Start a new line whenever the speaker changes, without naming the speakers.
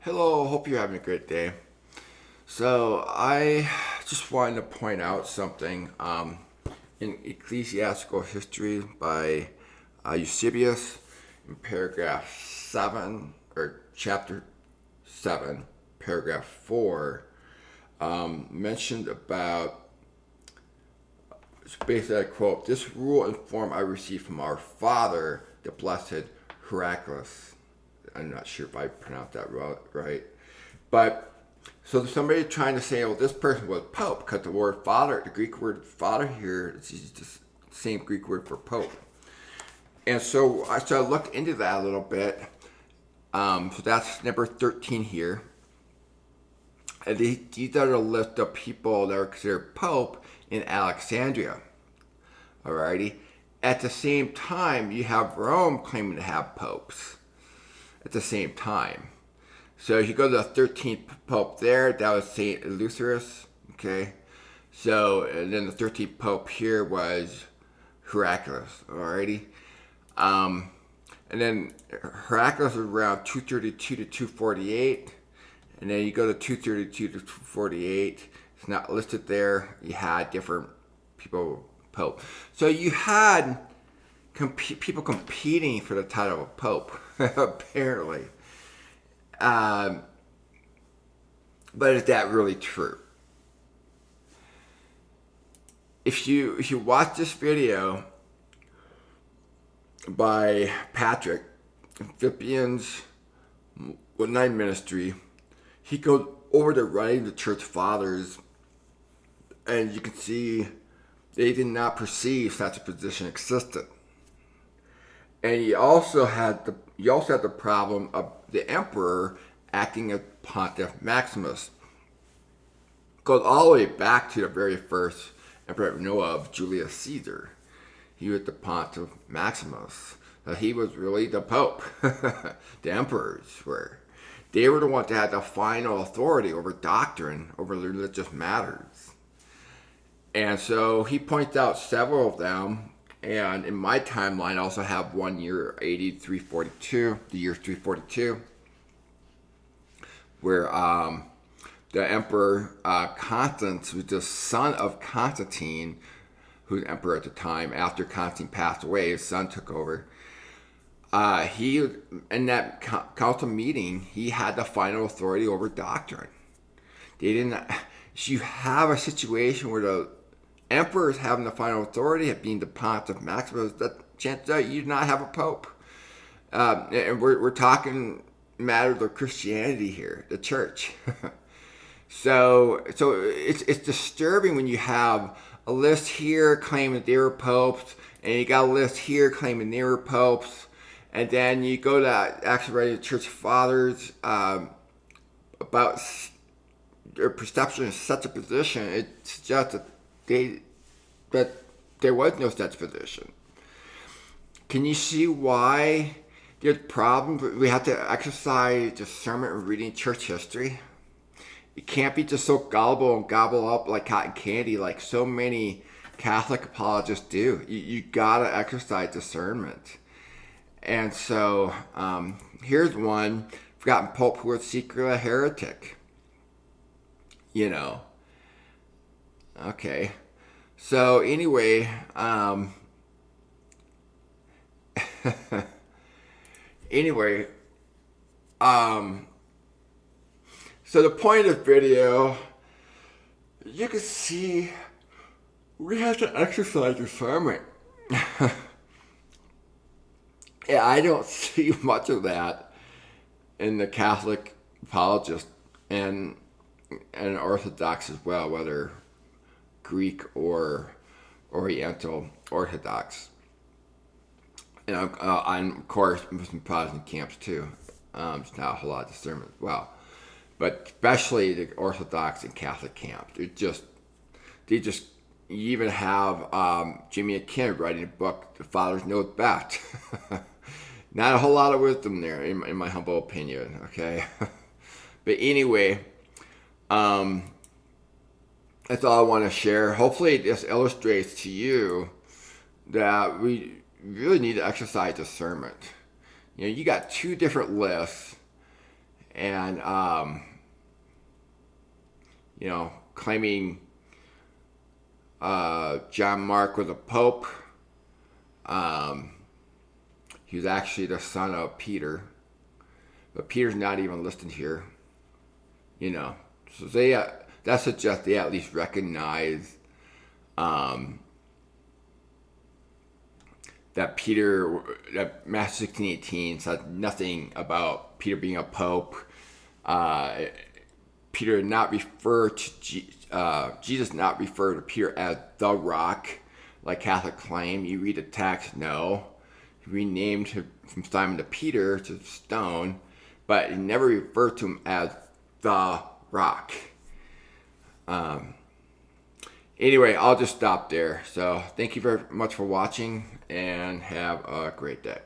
Hello, hope you're having a great day. So, I just wanted to point out something in Ecclesiastical History by Eusebius in paragraph 7, or chapter 7, paragraph 4, mentioned about, it's basically a quote, "This rule and form I received from our father, the blessed Heraclius." I'm not sure if I pronounced that right. But so somebody trying to say, "Oh, this person was pope," because the word father, the Greek word father here, is just the same Greek word for pope. And so I started looking into that a little bit. So that's number 13 here. And these are the list of people that are considered pope in Alexandria. Alrighty. At the same time, you have Rome claiming to have popes. At the same time. So if you go to the 13th pope there, that was Saint Eleutherius. Okay. So, and then the 13th pope here was Heraclius. Alrighty. And then Heraclius was around 232 to 248. And then you go to 232 to 248. It's not listed there. You had different people pope. So you had people competing for the title of pope, apparently. But is that really true? If you watch this video by Patrick, Philippians 1:9 ministry, he goes over to writing the church fathers, and you can see they did not perceive such a position existed. And you also had the problem of the emperor acting as Pontiff Maximus. Goes all the way back to the very first emperor we know of, Julius Caesar. He was the Pontiff Maximus. So he was really the Pope. The emperors were. They were the ones that had the final authority over doctrine, over religious matters. And so he points out several of them. And in my timeline, I also have 1 year 342, the year 342, where the emperor Constance, who's the son of Constantine, who's emperor at the time. After Constantine passed away, his son took over. He, in that council meeting, he had the final authority over doctrine. They didn't. You have a situation where the emperors having the final authority, being the Pontiff Maximus, that chances are you do not have a pope. And we're talking matters of Christianity here, the church. So it's disturbing when you have a list here claiming they were popes, and you got a list here claiming they were popes, and then you go to actually writing the church fathers about their perception of such a position. It suggests that there was no such position. Can you see why there's problems? We have to exercise discernment in reading church history. You can't be just so gullible and gobble up like cotton candy like so many Catholic apologists do. You gotta exercise discernment. And so here's one: forgotten pope who was secretly a heretic. You know. Okay. So anyway, anyway, so the point of this video, you can see we have to exercise discernment. Yeah, I don't see much of that in the Catholic apologists and Orthodox as well, whether Greek or Oriental Orthodox. And of course, some Protestant camps too. It's not a whole lot of discernment as well. But especially the Orthodox and Catholic camp. They just, you even have Jimmy Akin writing a book, The Fathers Know Best. Not a whole lot of wisdom there, in my humble opinion, okay? But anyway, that's all I want to share. Hopefully this illustrates to you that we really need to exercise discernment. You know, you got two different lists, and claiming John Mark was a pope. He was actually the son of Peter, but Peter's not even listed here. So that suggests they at least recognize that Matthew 16:18 says nothing about Peter being a pope. Peter did not refer to Jesus, not refer to Peter as the rock, like Catholic claim. You read the text, no. He renamed him from Simon to Peter to Stone, but he never referred to him as the rock. Anyway, I'll just stop there. So thank you very much for watching, and have a great day.